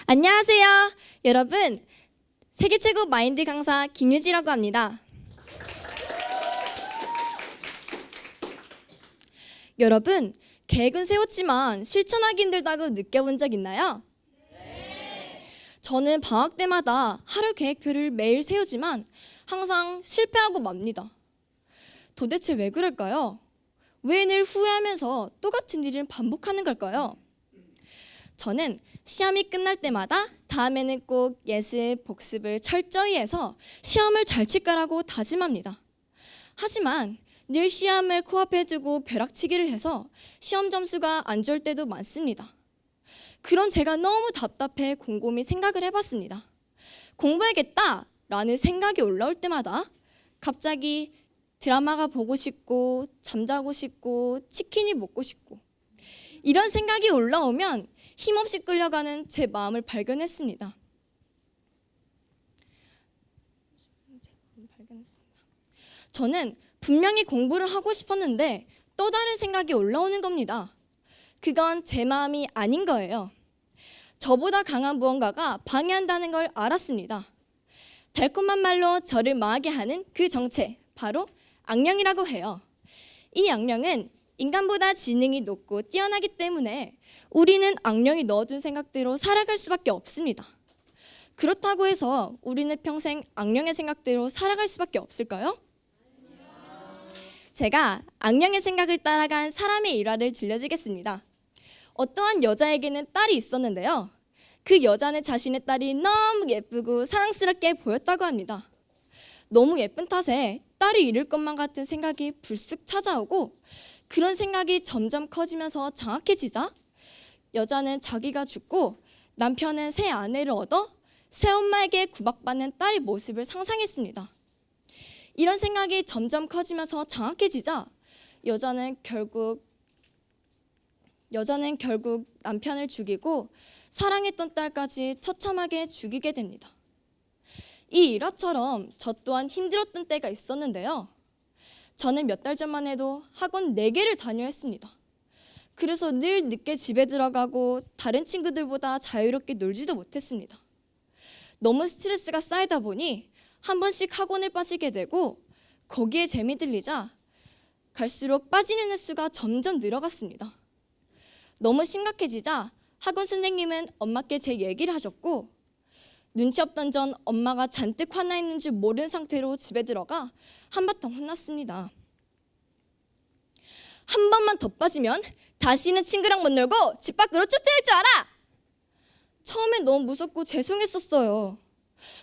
안녕하세요. 여러분, 세계 최고 마인드 강사 김유지라고 합니다. 여러분, 계획은 세웠지만 실천하기 힘들다고 느껴본 적 있나요? 저는 방학 때마다 하루 계획표를 매일 세우지만 항상 실패하고 맙니다. 도대체 왜 그럴까요? 왜 늘 후회하면서 똑같은 일을 반복하는 걸까요? 저는 시험이 끝날 때마다 다음에는 꼭 예습, 복습을 철저히 해서 시험을 잘 칠 거라고 다짐합니다. 하지만 늘 시험을 코앞에 두고 벼락치기를 해서 시험 점수가 안 좋을 때도 많습니다. 그런 제가 너무 답답해 곰곰이 생각을 해봤습니다. 공부해야겠다라는 생각이 올라올 때마다 갑자기 드라마가 보고 싶고 잠자고 싶고 치킨이 먹고 싶고 이런 생각이 올라오면 힘없이 끌려가는 제 마음을 발견했습니다. 저는 분명히 공부를 하고 싶었는데 또 다른 생각이 올라오는 겁니다. 그건 제 마음이 아닌 거예요. 저보다 강한 무언가가 방해한다는 걸 알았습니다. 달콤한 말로 저를 망하게 하는 그 정체, 바로 악령이라고 해요. 이 악령은 인간보다 지능이 높고 뛰어나기 때문에 우리는 악령이 넣어준 생각대로 살아갈 수밖에 없습니다. 그렇다고 해서 우리는 평생 악령의 생각대로 살아갈 수밖에 없을까요? 제가 악령의 생각을 따라간 사람의 일화를 들려주겠습니다. 어떠한 여자에게는 딸이 있었는데요. 그 여자는 자신의 딸이 너무 예쁘고 사랑스럽게 보였다고 합니다. 너무 예쁜 탓에 딸을 잃을 것만 같은 생각이 불쑥 찾아오고 그런 생각이 점점 커지면서 장악해지자 여자는 자기가 죽고 남편은 새 아내를 얻어 새엄마에게 구박받는 딸의 모습을 상상했습니다. 이런 생각이 점점 커지면서 장악해지자 여자는 결국 남편을 죽이고 사랑했던 딸까지 처참하게 죽이게 됩니다. 이 일화처럼 저 또한 힘들었던 때가 있었는데요. 저는 몇 달 전만 해도 학원 4개를 다녀야 했습니다. 그래서 늘 늦게 집에 들어가고 다른 친구들보다 자유롭게 놀지도 못했습니다. 너무 스트레스가 쌓이다 보니 한 번씩 학원을 빠지게 되고 거기에 재미 들리자 갈수록 빠지는 횟수가 점점 늘어갔습니다. 너무 심각해지자 학원 선생님은 엄마께 제 얘기를 하셨고 눈치 없던 전 엄마가 잔뜩 화나 있는 줄 모르는 상태로 집에 들어가 한바탕 혼났습니다. 한 번만 더 빠지면 다시는 친구랑 못 놀고 집 밖으로 쫓아낼 줄 알아! 처음엔 너무 무섭고 죄송했었어요.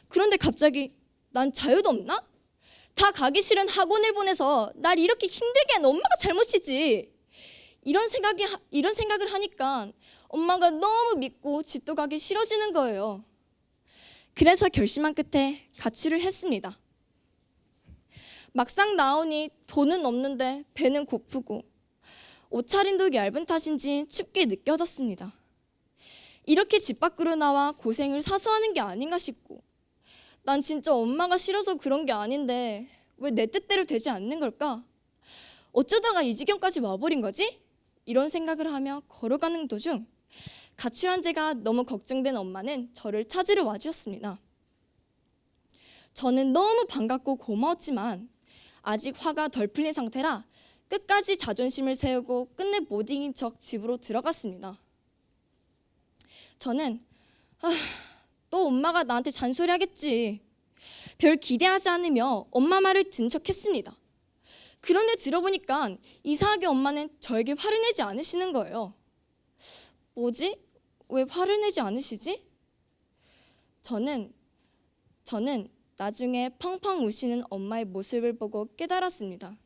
그런데 갑자기 난 자유도 없나? 다 가기 싫은 학원을 보내서 날 이렇게 힘들게 한 엄마가 잘못이지. 이런 생각을 하니까 엄마가 너무 믿고 집도 가기 싫어지는 거예요. 그래서 결심한 끝에 가출을 했습니다. 막상 나오니 돈은 없는데 배는 고프고 옷차림도 얇은 탓인지 춥게 느껴졌습니다. 이렇게 집 밖으로 나와 고생을 사서하는 게 아닌가 싶고 난 진짜 엄마가 싫어서 그런 게 아닌데 왜 내 뜻대로 되지 않는 걸까? 어쩌다가 이 지경까지 와버린 거지? 이런 생각을 하며 걸어가는 도중 가출한 제가 너무 걱정된 엄마는 저를 찾으러 와주셨습니다. 저는 너무 반갑고 고마웠지만 아직 화가 덜 풀린 상태라 끝까지 자존심을 세우고 끝내 못 이긴 척 집으로 들어갔습니다. 저는 또 엄마가 나한테 잔소리하겠지. 별 기대하지 않으며 엄마 말을 든 척했습니다. 그런데 들어보니까 이상하게 엄마는 저에게 화를 내지 않으시는 거예요. 뭐지? 왜 화를 내지 않으시지? 저는 나중에 펑펑 우시는 엄마의 모습을 보고 깨달았습니다.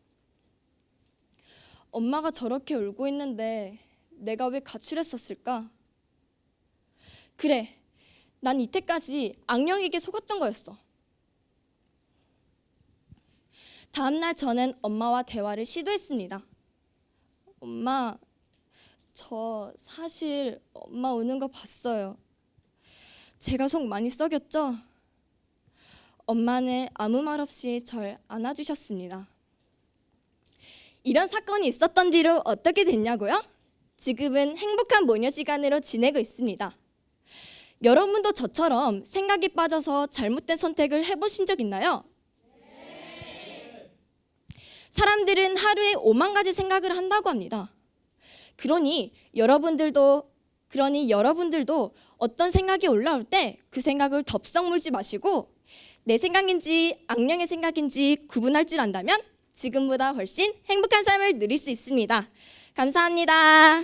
엄마가 저렇게 울고 있는데 내가 왜 가출했었을까? 그래, 난 이때까지 악령에게 속았던 거였어. 다음날 저는 엄마와 대화를 시도했습니다. 엄마, 저 사실 엄마 우는 거 봤어요. 제가 속 많이 썩였죠? 엄마는 아무 말 없이 절 안아주셨습니다. 이런 사건이 있었던 뒤로 어떻게 됐냐고요? 지금은 행복한 모녀지간으로 지내고 있습니다. 여러분도 저처럼 생각이 빠져서 잘못된 선택을 해보신 적 있나요? 사람들은 하루에 5만 가지 생각을 한다고 합니다. 그러니 여러분들도 어떤 생각이 올라올 때 그 생각을 덥석 물지 마시고 내 생각인지 악령의 생각인지 구분할 줄 안다면 지금보다 훨씬 행복한 삶을 누릴 수 있습니다. 감사합니다.